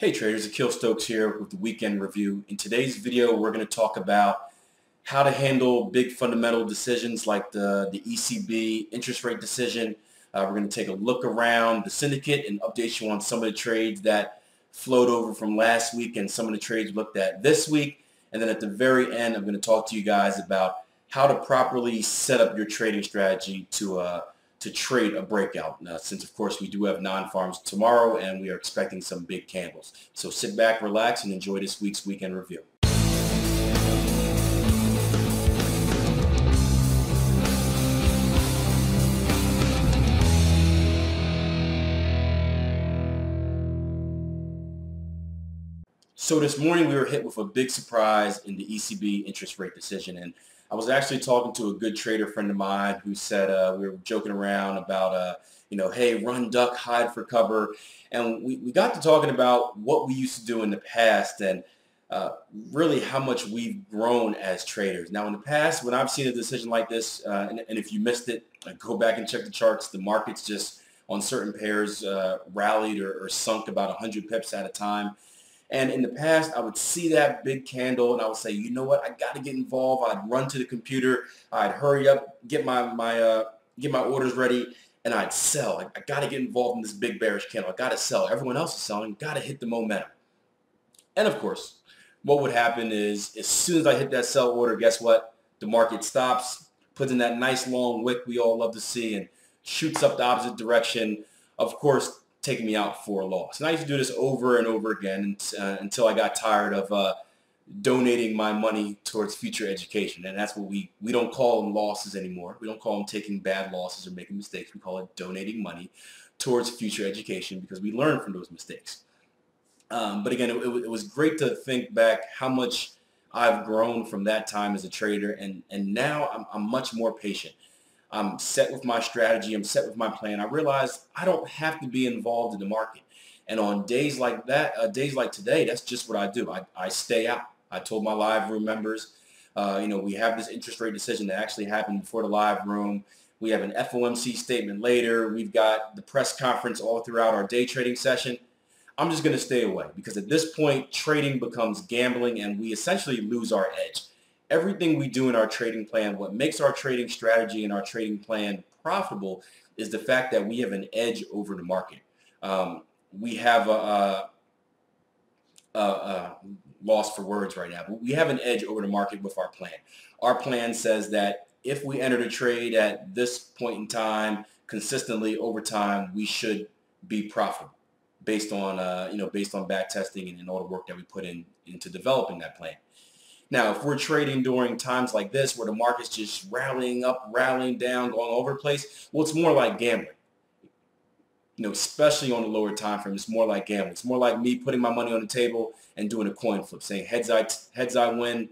Hey traders, Akil Stokes here with the weekend review. In today's video, we're going to talk about how to handle big fundamental decisions like the ECB interest rate decision. We're going to take a look around the syndicate and update you on some of the trades that flowed over from last week and some of the trades we looked at this week. And then at the very end, I'm going to talk to you guys about how to properly set up your trading strategy to trade a breakout, since of course we do have non-farms tomorrow and we are expecting some big candles. So sit back, relax, and enjoy this week's weekend review. So this morning we were hit with a big surprise in the ECB interest rate decision, and I was actually talking to a good trader friend of mine who said we were joking around about hey, run, duck, hide for cover, and we got to talking about what we used to do in the past and really how much we've grown as traders. Now in the past, when I've seen a decision like this, and if you missed it, go back and check the charts. The markets just on certain pairs rallied or sunk about 100 pips at a time. And in the past, I would see that big candle and I would say, you know what, I got to get involved. I'd run to the computer. I'd hurry up, get my orders ready, and I'd sell. I got to get involved in this big bearish candle. I got to sell. Everyone else is selling. Got to hit the momentum. And of course, what would happen is as soon as I hit that sell order, guess what? The market stops, puts in that nice long wick we all love to see, and shoots up the opposite direction. Of course, taking me out for a loss. And I used to do this over and over again until I got tired of donating my money towards future education. And that's what we don't call them losses anymore. We don't call them taking bad losses or making mistakes. We call it donating money towards future education because we learn from those mistakes. But again, it was great to think back how much I've grown from that time as a trader. And now I'm much more patient. I'm set with my strategy. I'm set with my plan. I realize I don't have to be involved in the market. And on days like that, days like today, that's just what I do. I stay out. I told my live room members, we have this interest rate decision that actually happened before the live room. We have an FOMC statement later. We've got the press conference all throughout our day trading session. I'm just going to stay away because at this point, trading becomes gambling and we essentially lose our edge. Everything we do in our trading plan, what makes our trading strategy and our trading plan profitable is the fact that we have an edge over the market. We have a loss for words right now, but we have an edge over the market with our plan. Our plan says that if we enter the trade at this point in time, consistently over time, we should be profitable based on back testing and all the work that we put into developing that plan. Now, if we're trading during times like this where the market's just rallying up, rallying down, going all over the place, well, it's more like gambling. Especially on the lower time frame, it's more like gambling. It's more like me putting my money on the table and doing a coin flip, saying heads I win,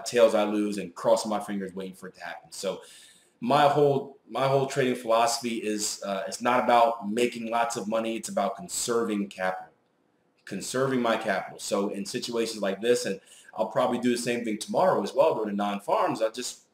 tails I lose, and crossing my fingers waiting for it to happen. So my whole trading philosophy is it's not about making lots of money. It's about conserving capital, conserving my capital. So in situations like this, and I'll probably do the same thing tomorrow as well, go to non-farms. I'll just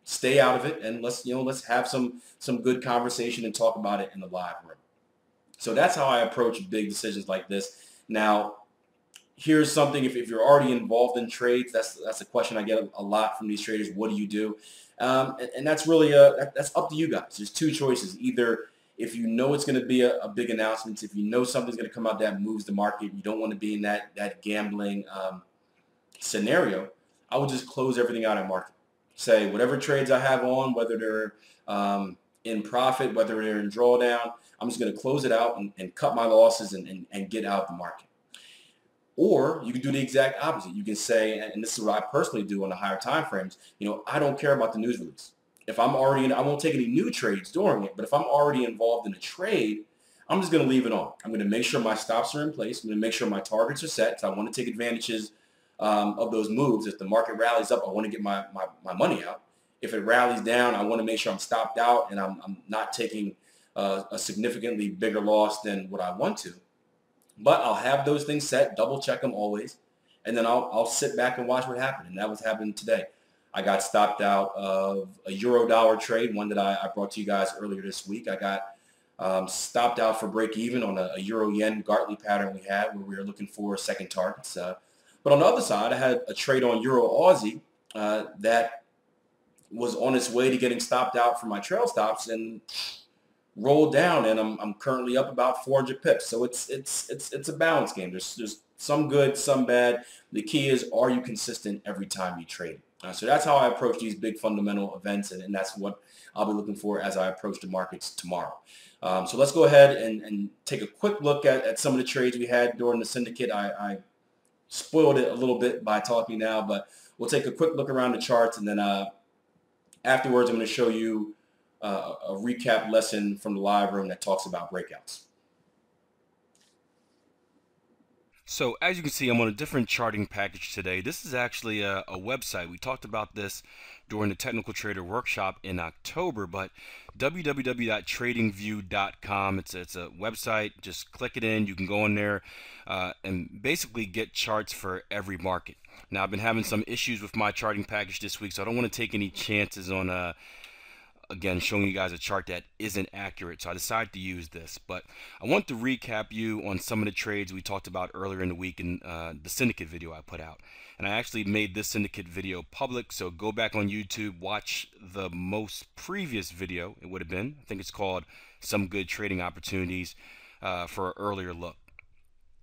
stay out of it and let's have some good conversation and talk about it in the live room. So that's how I approach big decisions like this. Now, here's something, if you're already involved in trades, that's a question I get a lot from these traders. What do you do? And that's really that's up to you guys. There's two choices. Either if you know it's going to be a big announcement, if you know something's going to come out that moves the market, you don't want to be in that gambling scenario, I would just close everything out at market. Say whatever trades I have on, whether they're in profit, whether they're in drawdown, I'm just going to close it out and cut my losses and get out of the market. Or you can do the exact opposite. You can say, and this is what I personally do on the higher time frames, I don't care about the news release. If I'm already in, I won't take any new trades during it, but if I'm already involved in a trade, I'm just going to leave it on. I'm going to make sure my stops are in place. I'm going to make sure my targets are set. So I want to take advantages of those moves. If the market rallies up, I want to get my money out. If it rallies down, I want to make sure I'm stopped out and I'm not taking a significantly bigger loss than what I want to. But I'll have those things set, double check them always, and then I'll sit back and watch what happened. And that was happening today. I got stopped out of a euro dollar trade, one that I brought to you guys earlier this week. I got Stopped out for break even on a euro yen Gartley pattern we had where we were looking for second targets. But on the other side, I had a trade on euro Aussie that was on its way to getting stopped out for my trail stops and rolled down, and I'm currently up about 400 pips. So it's a balance game. There's some good, some bad. The key is, are you consistent every time you trade? So that's how I approach these big fundamental events, and that's what I'll be looking for as I approach the markets tomorrow. So let's go ahead and take a quick look at some of the trades we had during the syndicate. I spoiled it a little bit by talking now, but we'll take a quick look around the charts, and then afterwards I'm going to show you a recap lesson from the live room that talks about breakouts. So as you can see, I'm on a different charting package today. This is actually a website. We talked about this during the Technical Trader Workshop in October, but www.tradingview.com. It's a website. Just click it in. You can go in there and basically get charts for every market. Now, I've been having some issues with my charting package this week, so I don't want to take any chances on again, showing you guys a chart that isn't accurate. So I decided to use this, but I want to recap you on some of the trades we talked about earlier in the week in the syndicate video I put out. And I actually made this syndicate video public, so go back on YouTube, watch the most previous video. It would have been, I think it's called Some Good Trading Opportunities for an earlier look.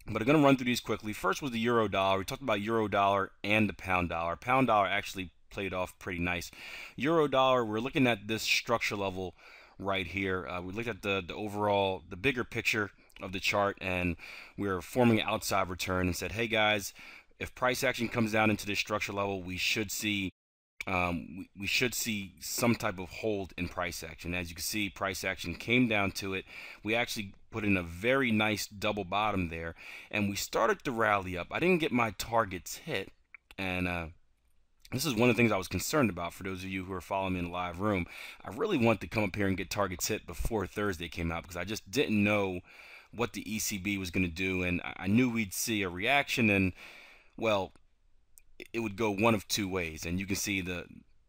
But I'm going to run through these quickly. First was the euro dollar. We talked about euro dollar and the pound dollar. Pound dollar actually played off pretty nice. Euro dollar, we're looking at this structure level right here. We looked at the overall, the bigger picture of the chart, and we're forming an outside return and said, hey guys, if price action comes down into this structure level, we should see we should see some type of hold in price action. As you can see, price action came down to it. We actually put in a very nice double bottom there, and we started to rally up. I didn't get my targets hit, and this is one of the things I was concerned about. For those of you who are following me in the live room, I really wanted to come up here and get targets hit before Thursday came out, because I just didn't know what the ECB was going to do, and I knew we'd see a reaction, and well, it would go one of two ways, and you can see the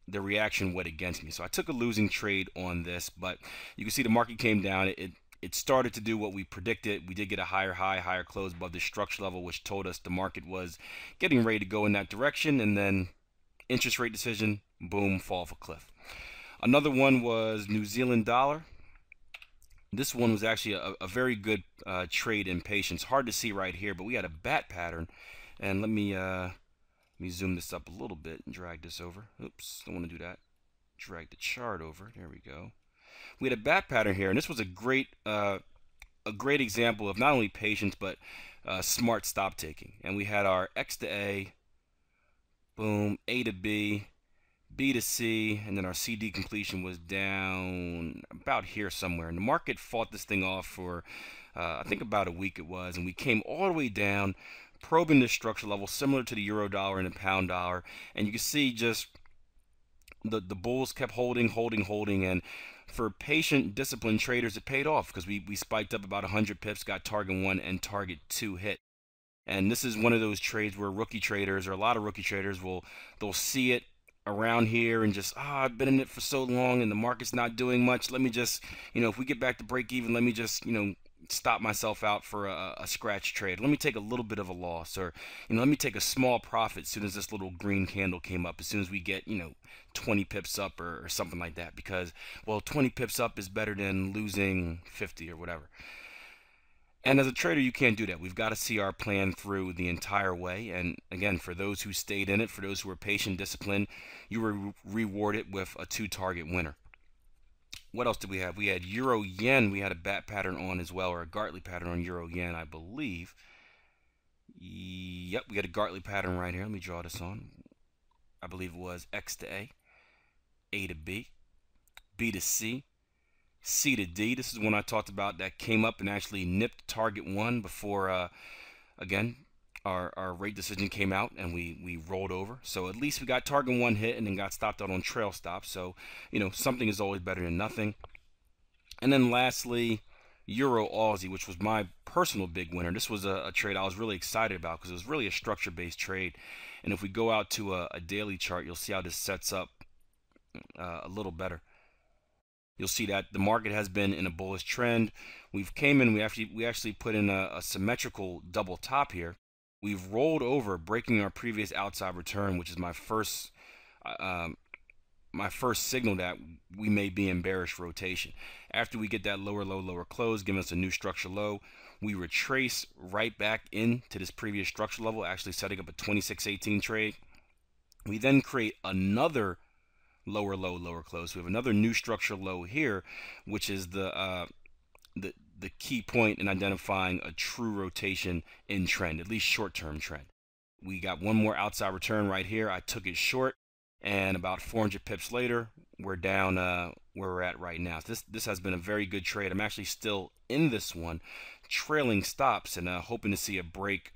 reaction went against me. So I took a losing trade on this, but you can see the market came down. It started to do what we predicted. We did get a higher high, higher close above the structure level, which told us the market was getting ready to go in that direction, and then interest rate decision, boom, fall off a cliff. Another one was New Zealand dollar. This one was actually a very good trade in patience. Hard to see right here, but we had a bat pattern, and let me zoom this up a little bit and drag this over. Oops, don't want to do that. Drag the chart over. There we go. We had a bat pattern here, and this was a great example of not only patience but smart stop taking. And we had our X to A, boom, A to B, B to C, and then our CD completion was down about here somewhere. And the market fought this thing off for I think about a week it was, and we came all the way down, probing this structure level similar to the euro dollar and the pound dollar, and you can see just the bulls kept holding, and for patient, disciplined traders, it paid off, because we spiked up about 100 pips, got target 1 and target 2 hit. And this is one of those trades where rookie traders, or a lot of rookie traders, they'll see it around here and just, I've been in it for so long and the market's not doing much. Let me just, if we get back to break even, let me just, stop myself out for a scratch trade. Let me take a little bit of a loss, or let me take a small profit as soon as this little green candle came up, as soon as we get 20 pips up or something like that, because, well, 20 pips up is better than losing 50 or whatever. And as a trader, you can't do that. We've got to see our plan through the entire way. And again, for those who stayed in it, for those who were patient, disciplined, you were rewarded with a 2-target winner. What else did we have? We had euro yen. We had a bat pattern on as well, or a Gartley pattern on euro yen, I believe. Yep, we had a Gartley pattern right here. Let me draw this on. I believe it was X to A, A to B, B to C, C to D. This is one I talked about that came up and actually nipped target 1 before, again, our rate decision came out, and we rolled over. So at least we got target 1 hit and then got stopped out on trail stops. So, something is always better than nothing. And then lastly, euro Aussie, which was my personal big winner. This was a trade I was really excited about, because it was really a structure-based trade. And if we go out to a daily chart, you'll see how this sets up a little better. you'll see that the market has been in a bullish trend. We've came in, we actually put in a symmetrical double top here. We've rolled over, breaking our previous outside return, which is uh, my first signal that we may be in bearish rotation. After we get that lower low, lower close, giving us a new structure low, we retrace right back into this previous structure level, actually setting up a 26.18 trade. We then create another lower low, lower close. We have another new structure low here, which is the key point in identifying a true rotation in trend, at least short-term trend. We got one more outside return right here. I took it short, and about 400 pips later, we're down where we're at right now. This has been a very good trade. I'm actually still in this one, trailing stops and hoping to see a break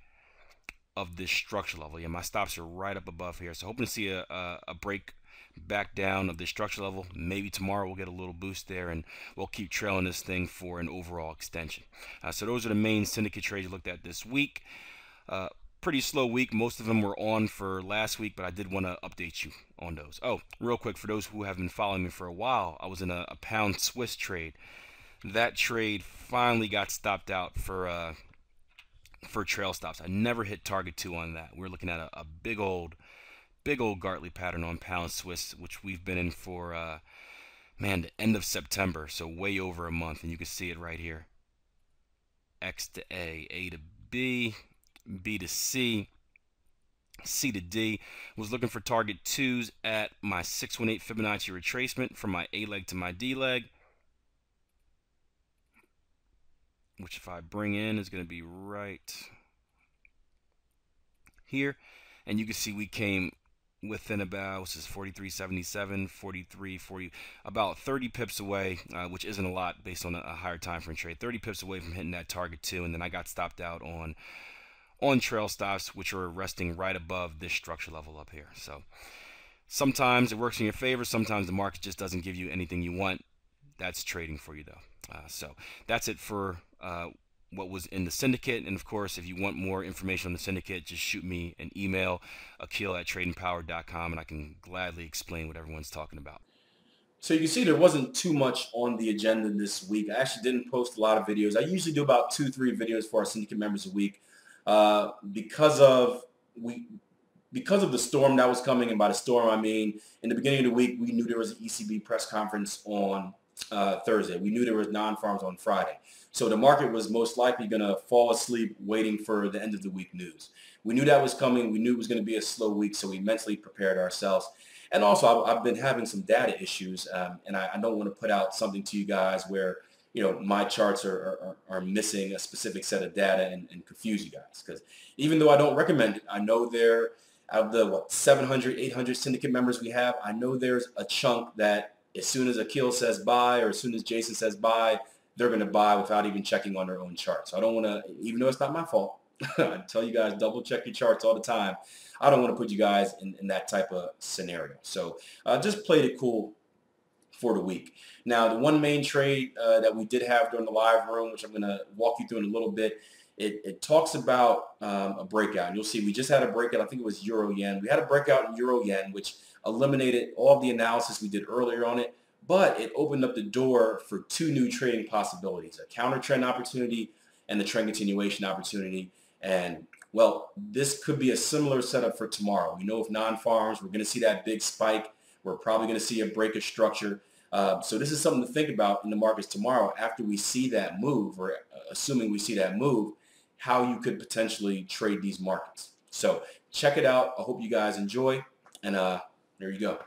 of this structure level. Yeah, my stops are right up above here, so hoping to see a break back down of the structure level. Maybe tomorrow we'll get a little boost there, and we'll keep trailing this thing for an overall extension. So those are the main syndicate trades you looked at this week. Pretty slow week. Most of them were on for last week, but I did want to update you on those. Oh, real quick, for those who have been following me for a while, I was in a pound Swiss trade. That trade finally got stopped out for trail stops. I never hit target 2 on that. We're looking at a big old Gartley pattern on pound Swiss, which we've been in for man, the end of September, so way over a month, and you can see it right here. X to A to B, B to C, C to D. Was looking for target 2s at my 618 Fibonacci retracement from my A leg to my D leg, which if I bring in is going to be right here. And you can see we came within about, what's this, 43.77, 40, about 30 pips away, which isn't a lot based on a higher time frame trade. 30 pips away from hitting that target 2, and then I got stopped out on trail stops, which are resting right above this structure level up here. So sometimes it works in your favor. Sometimes the market just doesn't give you anything you want. That's trading for you, though. So that's it for what was in the syndicate. And of course, if you want more information on the syndicate, just shoot me an email, akil@tradingpower.com, and I can gladly explain what everyone's talking about. So you can see there wasn't too much on the agenda this week. I actually didn't post a lot of videos. I usually do about 2-3 videos for our syndicate members a week. Because of the storm that was coming, and by the storm I mean in the beginning of the week we knew there was an ECB press conference on Thursday. We knew there was Non Farms on Friday. So the market was most likely going to fall asleep waiting for the end of the week news. We knew that was coming. We knew it was going to be a slow week, so we mentally prepared ourselves. And also, I've been having some data issues, and I don't want to put out something to you guys where my charts are missing a specific set of data and confuse you guys. Because even though I don't recommend it, I know there, out of the 700, 800 syndicate members we have, I know there's a chunk that as soon as Akil says buy or as soon as Jason says buy, they're going to buy without even checking on their own chart. So I don't want to, even though it's not my fault, I tell you guys, double check your charts all the time. I don't want to put you guys in that type of scenario. So just played it cool for the week. Now, the one main trade that we did have during the live room, which I'm going to walk you through in a little bit, it talks about a breakout. And you'll see we just had a breakout. I think it was Euro Yen. We had a breakout in Euro Yen, which eliminated all of the analysis we did earlier on it, but it opened up the door for 2 new trading possibilities, a counter trend opportunity and the trend continuation opportunity. And well, this could be a similar setup for tomorrow. We know if non-farms, we're going to see that big spike. We're probably going to see a break of structure. So this is something to think about in the markets tomorrow after we see that move, or assuming we see that move, how you could potentially trade these markets. So check it out. I hope you guys enjoy. And there you go.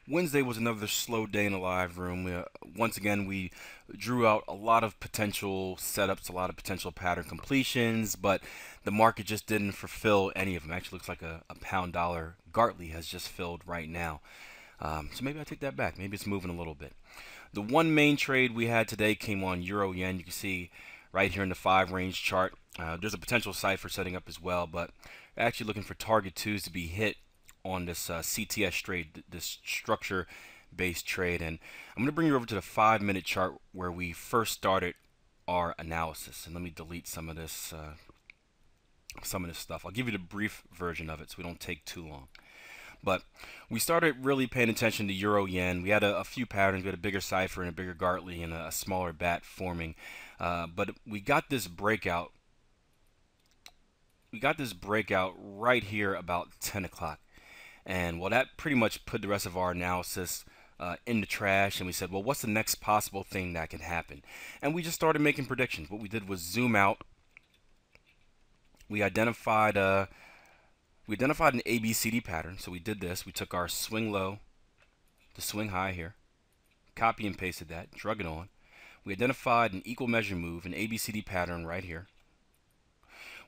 Wednesday was another slow day in the live room. Once again, we drew out a lot of potential setups, a lot of potential pattern completions, but the market just didn't fulfill any of them. Actually, looks like a pound dollar Gartley has just filled right now. So maybe I take that back. Maybe it's moving a little bit. The one main trade we had today came on Euro Yen. You can see right here in the 5 range chart. There's a potential cipher setting up as well, but actually looking for target 2s to be hit on this CTS trade, this structure-based trade. And I'm going to bring you over to the 5-minute chart where we first started our analysis. And let me delete some of this stuff. I'll give you the brief version of it so we don't take too long. But we started really paying attention to euro yen. We had a few patterns. We had a bigger cipher and a bigger Gartley and a smaller bat forming. But we got this breakout. We got this breakout right here about 10 o'clock. And well, that pretty much put the rest of our analysis in the trash. And we said, well, what's the next possible thing that can happen? And we just started making predictions. What we did was zoom out. We identified an ABCD pattern. So we did this. We took our swing low to swing high here, copy and pasted that, drug it on. We identified an equal measure move, an ABCD pattern right here.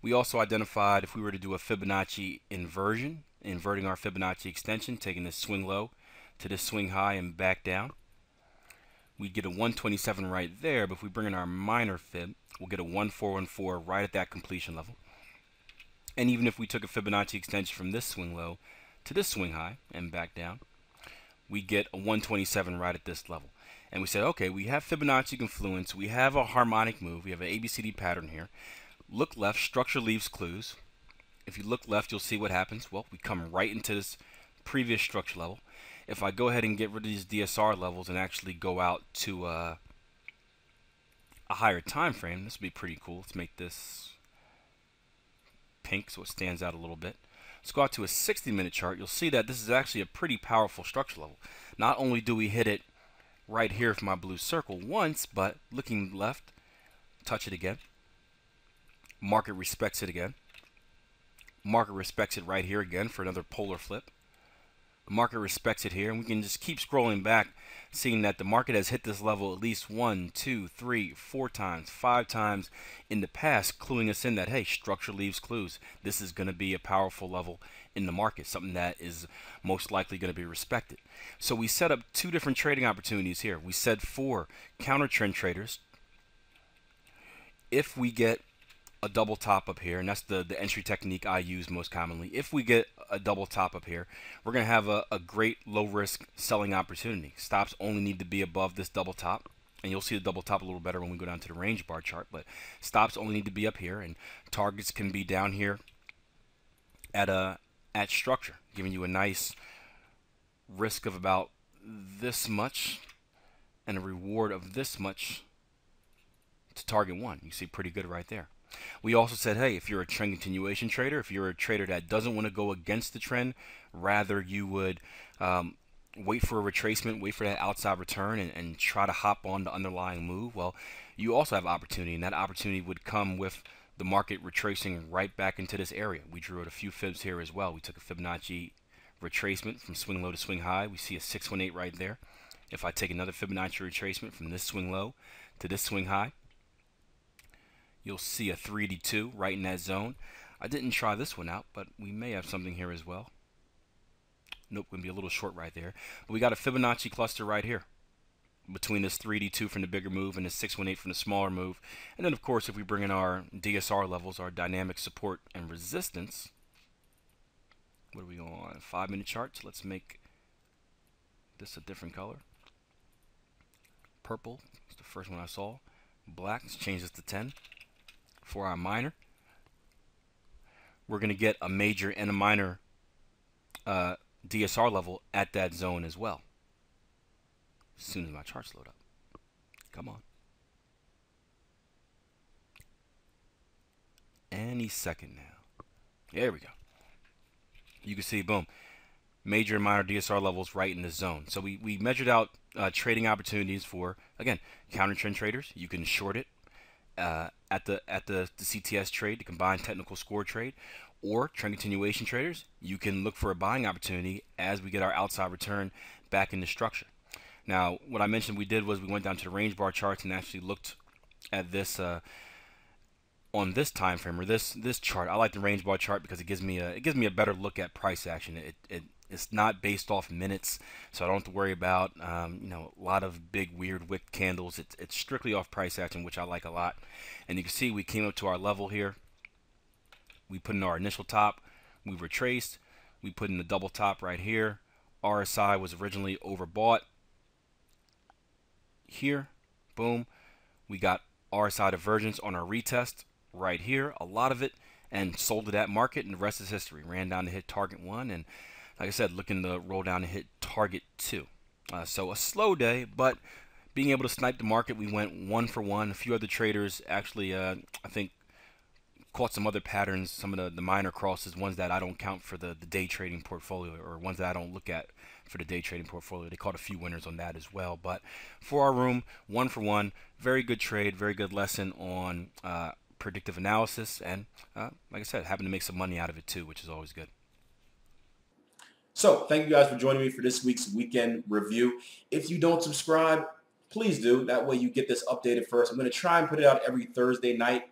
We also identified if we were to do a Fibonacci inversion, inverting our Fibonacci extension, taking this swing low to this swing high and back down, we'd get a 127 right there. But if we bring in our minor fib, we'll get a 1414 right at that completion level. And even if we took a Fibonacci extension from this swing low to this swing high and back down, we get a 127 right at this level. And we said, okay, we have Fibonacci confluence, we have a harmonic move, we have an ABCD pattern here. Look left, structure leaves clues. If you look left, you'll see what happens. Well, we come right into this previous structure level. If I go ahead and get rid of these DSR levels and actually go out to a higher time frame, this would be pretty cool. Let's make this pink so it stands out a little bit. Let's go out to a 60-minute chart. You'll see that this is actually a pretty powerful structure level. Not only do we hit it right here for my blue circle once, but looking left, touch it again. Market respects it again. Market respects it right here again for another polar flip. Market respects it here, and we can just keep scrolling back, seeing that the market has hit this level at least 1, 2, 3, 4 times, 5 times in the past, cluing us in that, hey, structure leaves clues. This is going to be a powerful level in the market, something that is most likely going to be respected. So we set up 2 different trading opportunities here. We said for counter trend traders, if we get a double top up here, and that's the entry technique I use most commonly. If we get a double top up here, we're going to have a great low risk selling opportunity. Stops only need to be above this double top, and you'll see the double top a little better when we go down to the range bar chart, but stops only need to be up here, and targets can be down here at structure, giving you a nice risk of about this much and a reward of this much to target 1. You see pretty good right there. We also said, hey, if you're a trend continuation trader, if you're a trader that doesn't want to go against the trend, rather you would wait for a retracement, wait for that outside return, and try to hop on the underlying move, well, you also have opportunity, and that opportunity would come with the market retracing right back into this area. We drew out a few fibs here as well. We took a Fibonacci retracement from swing low to swing high. We see a 618 right there. If I take another Fibonacci retracement from this swing low to this swing high, you'll see a 382 right in that zone. I didn't try this one out, but we may have something here as well. Nope, going to be a little short right there. But we got a Fibonacci cluster right here between this 382 from the bigger move and the 618 from the smaller move. And then, of course, if we bring in our DSR levels, our dynamic support and resistance, what are we on? 5-minute charts. Let's make this a different color. Purple is the first one I saw. Black, let's change this to 10. For our minor, we're going to get a major and a minor DSR level at that zone as well. As soon as my charts load up. Come on. Any second now. There we go. You can see, boom, major and minor DSR levels right in this zone. So we measured out trading opportunities for, again, counter trend traders. You can short it at the CTS trade, the combined technical score trade, or trend continuation traders. You can look for a buying opportunity as we get our outside return back into structure. Now, what I mentioned we did was we went down to the range bar charts and actually looked at this on this time frame or this chart. I like the range bar chart because it gives me a better look at price action. It's not based off minutes, so I don't have to worry about a lot of big weird wick candles. It's strictly off price action, which I like a lot. And you can see we came up to our level here. We put in our initial top. We retraced. We put in the double top right here. RSI was originally overbought. Here, boom. We got RSI divergence on our retest right here, a lot of it, and sold to that market, and the rest is history. Ran down to hit target 1, and like I said, looking to roll down and hit target 2. So a slow day, but being able to snipe the market, we went 1 for 1. A few other traders actually, I think, caught some other patterns, some of the minor crosses, ones that I don't count for the day trading portfolio, or ones that I don't look at for the day trading portfolio. They caught a few winners on that as well. But for our room, 1 for 1, very good trade, very good lesson on predictive analysis, and like I said, having to make some money out of it too, which is always good. So thank you guys for joining me for this week's weekend review. If you don't subscribe, please do. That way you get this updated first. I'm going to try and put it out every Thursday night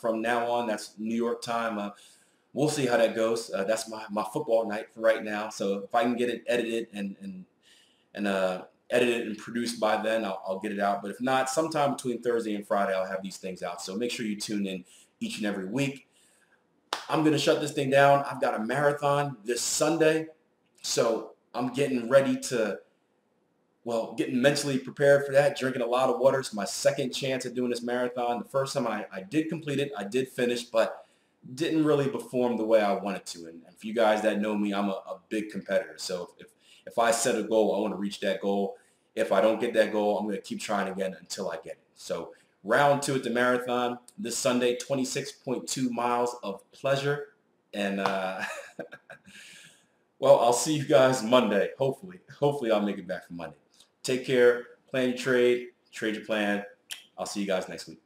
from now on. That's New York time. We'll see how that goes. That's my football night for right now. So if I can get it edited and edited and produced by then, I'll get it out. But if not, sometime between Thursday and Friday, I'll have these things out. So make sure you tune in each and every week. I'm going to shut this thing down. I've got a marathon this Sunday. So I'm getting ready to, getting mentally prepared for that, drinking a lot of water. It's my second chance at doing this marathon. The first time I did complete it, I did finish, but didn't really perform the way I wanted to. And for you guys that know me, I'm a big competitor. So if I set a goal, I want to reach that goal. If I don't get that goal, I'm going to keep trying again until I get it. So round 2 at the marathon this Sunday, 26.2 miles of pleasure. And well, I'll see you guys Monday. Hopefully I'll make it back for Monday. Take care. Plan your trade. Trade your plan. I'll see you guys next week.